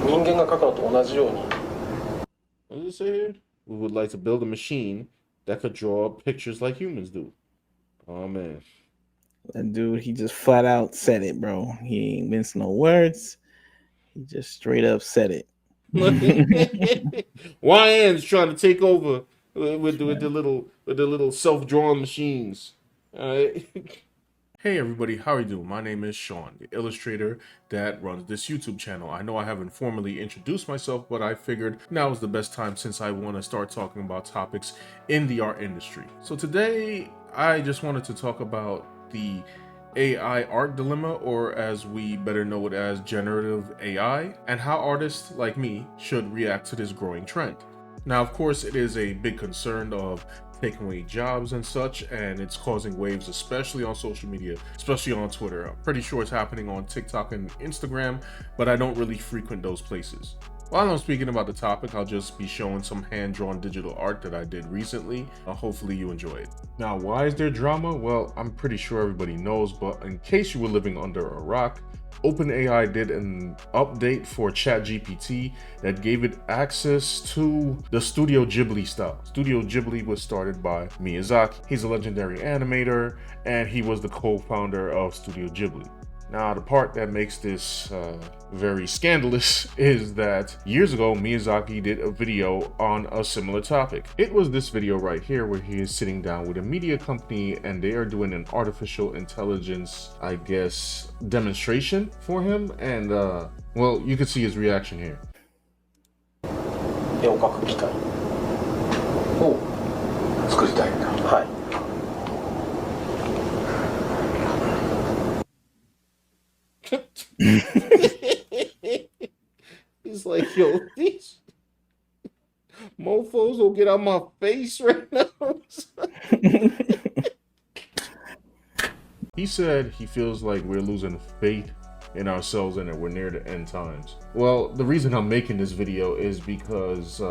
人間が描くのと同じように。 What does it say here? We would like to build a machine that could draw pictures like humans do. Oh man. That dude, he just flat out said it, bro. He ain't minced no words. He just straight up said it. YN's trying to take over with the little self-drawing machines. All right. Hey everybody, how are you doing? My name is Sean, the illustrator that runs this YouTube channel. I know I haven't formally introduced myself, but I figured now is the best time since I want to start talking about topics in the art industry. So today, I just wanted to talk about the AI art dilemma, or as we better know it as generative AI, and how artists like me should react to this growing trend. Now, of course, it is a big concern of taking away jobs and such, and it's causing waves, especially on social media, especially on Twitter. I'm pretty sure it's happening on TikTok and Instagram, but I don't really frequent those places. While I'm speaking about the topic, I'll just be showing some hand-drawn digital art that I did recently. Hopefully you enjoy it. Now, why is there drama? Well, I'm pretty sure everybody knows, but in case you were living under a rock, OpenAI did an update for ChatGPT that gave it access to the Studio Ghibli style. Studio Ghibli was started by Miyazaki. He's a legendary animator, and he was the co-founder of Studio Ghibli. Now, the part that makes this very scandalous is that years ago, Miyazaki did a video on a similar topic. It was this video right here where he is sitting down with a media company and they are doing an artificial intelligence, I guess, demonstration for him. And, well, you can see his reaction here. 絵を描く機械を作りたいんだ。はい。He's like, yo, these mofos will get out my face right now. He said he feels like we're losing faith in ourselves and that we're near the end times. Well, the reason I'm making this video is because,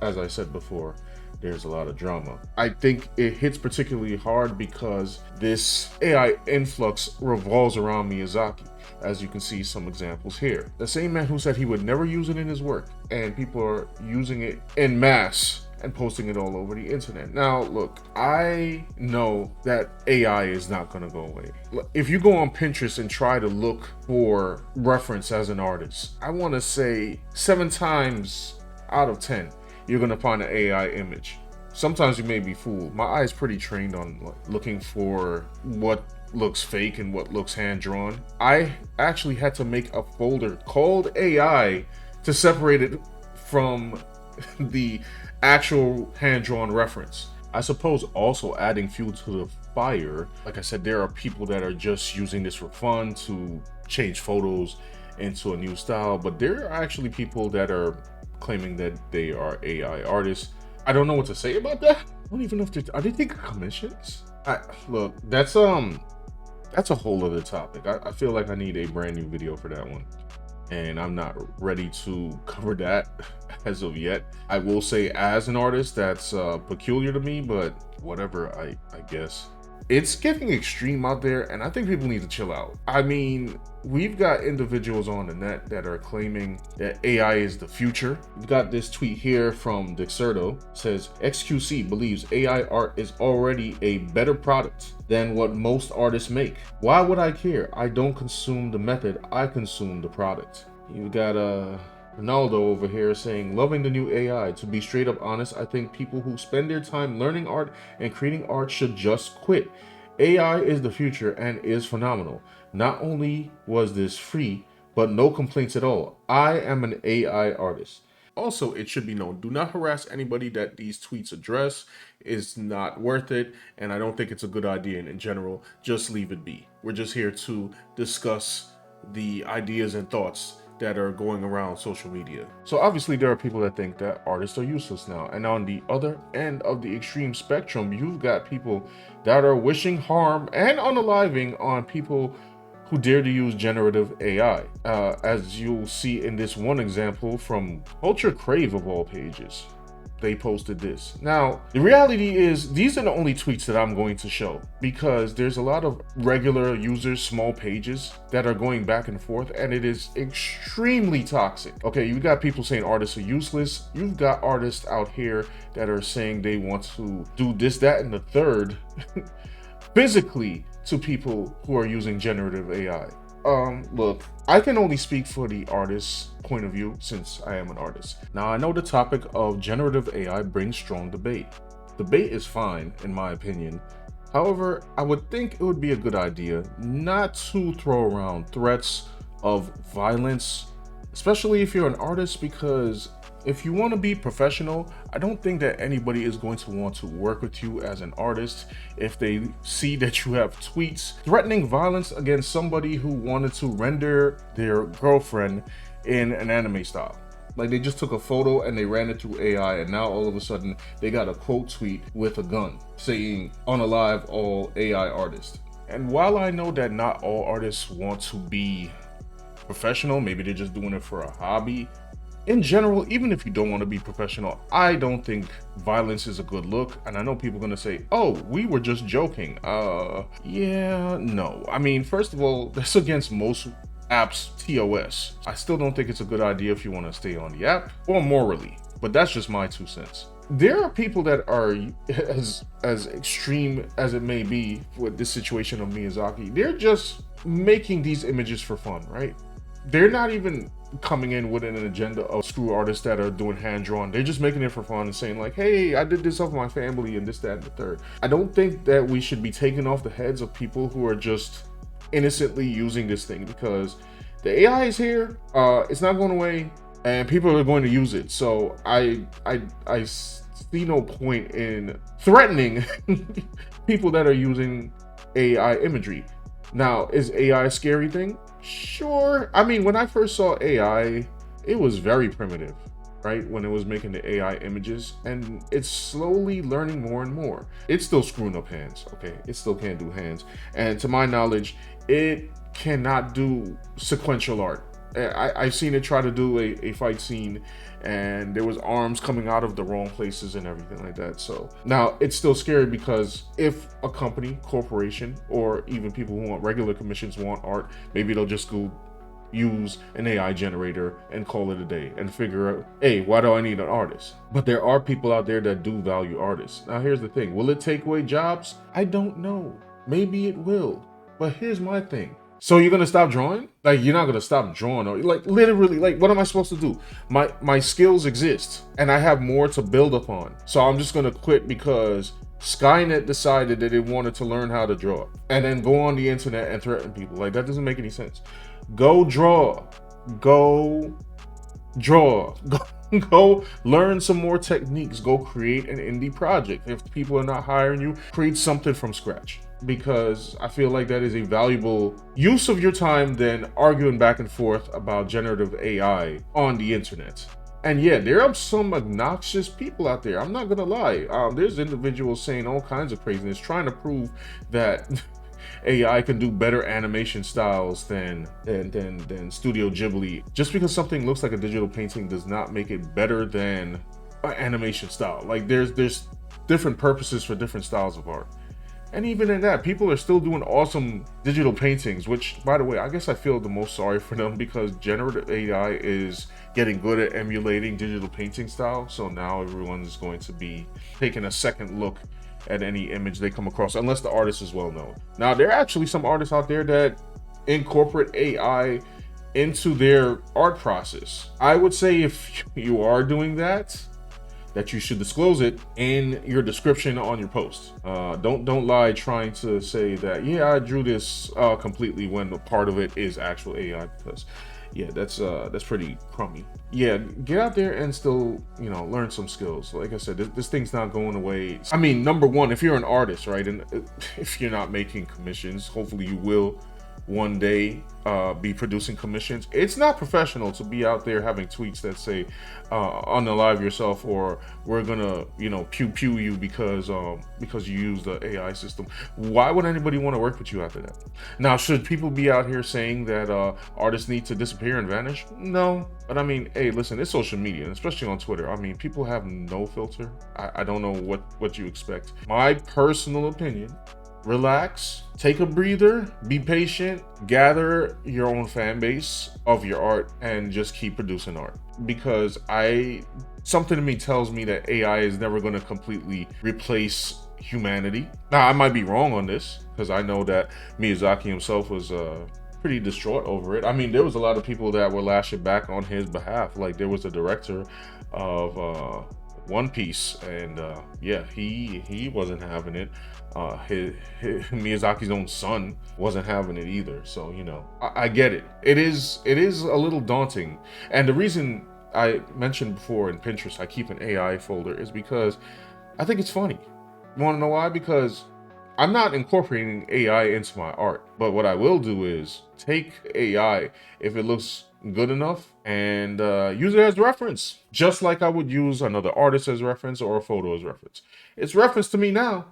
as I said before, there's a lot of drama. I think it hits particularly hard because this AI influx revolves around Miyazaki. As you can see some examples here. The same man who said he would never use it in his work, and people are using it en masse and posting it all over the internet. Now, look, I know that AI is not gonna go away. If you go on Pinterest and try to look for reference as an artist, I wanna say 7 times out of 10, you're gonna find an AI image. Sometimes you may be fooled. My eye is pretty trained on looking for what looks fake and what looks hand-drawn. I actually had to make a folder called AI to separate it from the actual hand-drawn reference. I suppose also adding fuel to the fire. Like I said, there are people that are just using this for fun to change photos into a new style, but there are actually people that are claiming that they are AI artists. I don't know what to say about that. I don't even know if are they taking commissions? Look, that's a whole other topic. I feel like I need a brand new video for that one, and I'm not ready to cover that as of yet. I will say, as an artist, that's peculiar to me, but whatever, I guess. It's getting extreme out there, and I think people need to chill out. I mean, we've got individuals on the net that are claiming that AI is the future. We've got this tweet here from Dexerto. It says, XQC believes AI art is already a better product than what most artists make. Why would I care? I don't consume the method, I consume the product. You got Ronaldo over here saying, loving the new AI. To be straight up honest, I think people who spend their time learning art and creating art should just quit. AI is the future and is phenomenal. Not only was this free, but no complaints at all. I am an AI artist. Also, it should be known, do not harass anybody that these tweets address. It's not worth it, and I don't think it's a good idea in general. Just leave it be. We're just here to discuss the ideas and thoughts that are going around social media. So obviously there are people that think that artists are useless now, and on the other end of the extreme spectrum, you've got people that are wishing harm and unaliving on people who dare to use generative AI. As you'll see in this one example from Culture Crave of all pages. they posted this. Now, the reality is these are the only tweets that I'm going to show, because there's a lot of regular users, small pages that are going back and forth, and it is extremely toxic. Okay, you got people saying artists are useless. You've got artists out here that are saying they want to do this, that, and the third physically to people who are using generative AI. Look, I can only speak for the artist's point of view since I am an artist. Now, I know the topic of generative AI brings strong debate. Debate is fine, in my opinion. However, I would think it would be a good idea not to throw around threats of violence, especially if you're an artist, because if you want to be professional, I don't think that anybody is going to want to work with you as an artist if they see that you have tweets threatening violence against somebody who wanted to render their girlfriend in an anime style. Like, they just took a photo and they ran it through AI, and now all of a sudden they got a quote tweet with a gun saying "unalive all AI artists." And while I know that not all artists want to be professional, maybe they're just doing it for a hobby. In general, even if you don't want to be professional, I don't think violence is a good look. And I know people are going to say, oh, we were just joking. Yeah, no. I mean, first of all, that's against most apps TOS. I still don't think it's a good idea if you want to stay on the app, or morally, but that's just my 2 cents. There are people that are as extreme as it may be with this situation of Miyazaki. They're just making these images for fun, right? They're not even coming in with an agenda of screw artists that are doing hand-drawn. They're just making it for fun and saying like, hey, I did this off my family and this, that, and the third. I don't think that we should be taking off the heads of people who are just innocently using this thing, because the AI is here, it's not going away, and people are going to use it. So I see no point in threatening people that are using AI imagery. Now, is AI a scary thing? Sure. I mean, when I first saw AI, it was very primitive, right? When it was making the AI images, and it's slowly learning more and more. It's still screwing up hands, okay? It still can't do hands. And to my knowledge, it cannot do sequential art. I've seen it try to do a fight scene, and there was arms coming out of the wrong places and everything like that. So now it's still scary, because if a company, corporation, or even people who want regular commissions want art, maybe they'll just go use an AI generator and call it a day and figure out, hey, why do I need an artist? But there are people out there that do value artists. Now, here's the thing. Will it take away jobs? I don't know. Maybe it will. But here's my thing. So you're gonna stop drawing? Like, you're not gonna stop drawing, or like literally, like, what am I supposed to do? My skills exist and I have more to build upon. So I'm just gonna quit because Skynet decided that it wanted to learn how to draw, and then go on the internet and threaten people. Like, that doesn't make any sense. Go draw. Go draw. Go learn some more techniques. Go create an indie project. If people are not hiring you, create something from scratch, because I feel like that is a valuable use of your time than arguing back and forth about generative AI on the internet. And yeah, there are some obnoxious people out there. I'm not gonna lie. There's individuals saying all kinds of craziness, trying to prove that AI can do better animation styles than Studio Ghibli. Just because something looks like a digital painting does not make it better than an animation style. Like, there's different purposes for different styles of art. And even in that, people are still doing awesome digital paintings, which, by the way, I guess I feel the most sorry for them, because generative AI is getting good at emulating digital painting style. So now everyone's going to be taking a second look at any image they come across, unless the artist is well known. Now, there are actually some artists out there that incorporate AI into their art process. I would say if you are doing that you should disclose it in your description on your post. Don't lie trying to say that, yeah, I drew this completely, when a part of it is actual AI, because yeah, that's pretty crummy. Yeah, get out there and still, learn some skills. Like I said, this thing's not going away. I mean, number one, if you're an artist, right, and if you're not making commissions, hopefully you will one day be producing commissions. It's not professional to be out there having tweets that say unalive yourself, or we're gonna, you know, pew pew you because you use the AI system. Why would anybody want to work with you after that? Now, should people be out here saying that artists need to disappear and vanish? No. But I mean, hey, listen, it's social media, especially on Twitter. I mean, people have no filter. I don't know what you expect. My personal opinion: relax, take a breather, be patient, gather your own fan base of your art, and just keep producing art. Because something in me tells me that AI is never going to completely replace humanity. Now, I might be wrong on this, because I know that Miyazaki himself was pretty distraught over it. I mean, there was a lot of people that were lashing back on his behalf. Like, there was a director of One Piece, and yeah, he wasn't having it. His Miyazaki's own son wasn't having it either. So, you know, I get it. It is a little daunting. And the reason I mentioned before in Pinterest I keep an AI folder is because I think it's funny. You want to know why? Because I'm not incorporating AI into my art, but what I will do is take AI if it looks good enough and use it as reference, just like I would use another artist as reference or a photo as reference. It's reference to me now.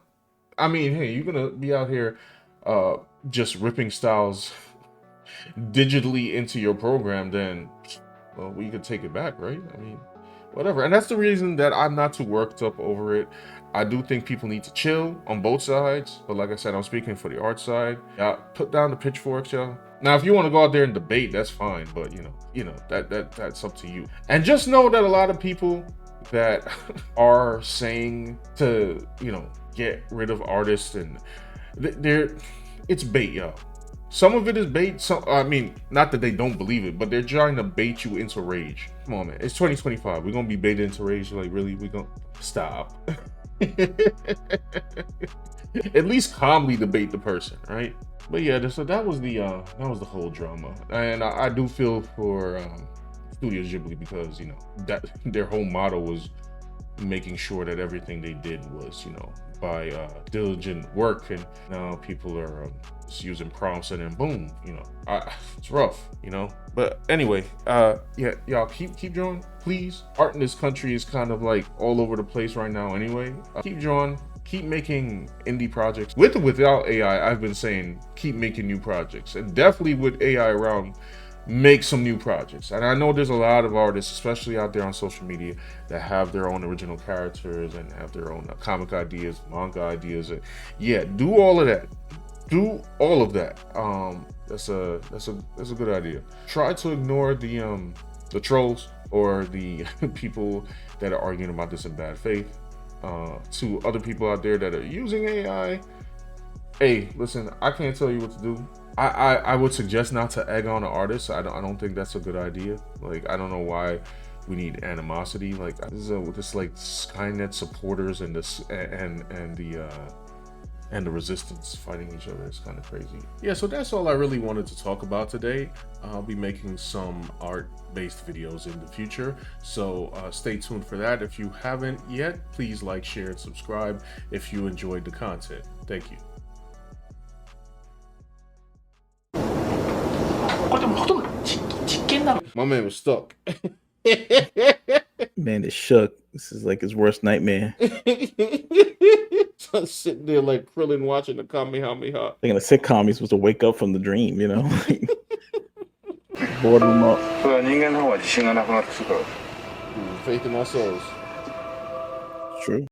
I mean, hey, you're gonna be out here just ripping styles digitally into your program, then, well, we could take it back, right? I mean, whatever. And that's the reason that I'm not too worked up over it. I do think people need to chill on both sides, but like I said, I'm speaking for the art side. Yeah, put down the pitchforks, y'all. Now, if you want to go out there and debate, that's fine, but you know that's up to you. And just know that a lot of people that are saying to, you know, get rid of artists, and it's bait, y'all. Some of it is bait. Some, I mean, not that they don't believe it, but they're trying to bait you into rage. Come on, man. It's 2025. We're gonna be baited into rage. Like, really? We gonna stop? At least calmly debate the person, right? But yeah, so that was the whole drama, and I do feel for Studio Ghibli, because, you know, that their whole motto was making sure that everything they did was, you know, by diligent work, and now people are just using prompts, and then boom, you know, it's rough, you know. But anyway, yeah, y'all keep drawing, please. Art in this country is kind of like all over the place right now anyway. Keep drawing, keep making indie projects. With or without AI, I've been saying keep making new projects, and definitely with AI around, make some new projects. And I know there's a lot of artists, especially out there on social media, that have their own original characters and have their own comic ideas, manga ideas. And yeah, do all of that. Do all of that. That's a good idea. Try to ignore the trolls or the people that are arguing about this in bad faith. To other people out there that are using AI, hey, listen, I can't tell you what to do. I would suggest not to egg on an artist. I don't think that's a good idea. Like, I don't know why we need animosity. Like, this like Skynet supporters and this and the resistance fighting each other. It's kind of crazy. Yeah, so that's all I really wanted to talk about today. I'll be making some art-based videos in the future, so stay tuned for that. If you haven't yet, please like, share, and subscribe if you enjoyed the content. Thank you. My man was stuck. Man is shook. This is like his worst nightmare. So sitting there like Krillin watching the Kamehameha. Like in a sitcom, he's supposed to wake up from the dream, you know? Boredom up. Faith in ourselves. True.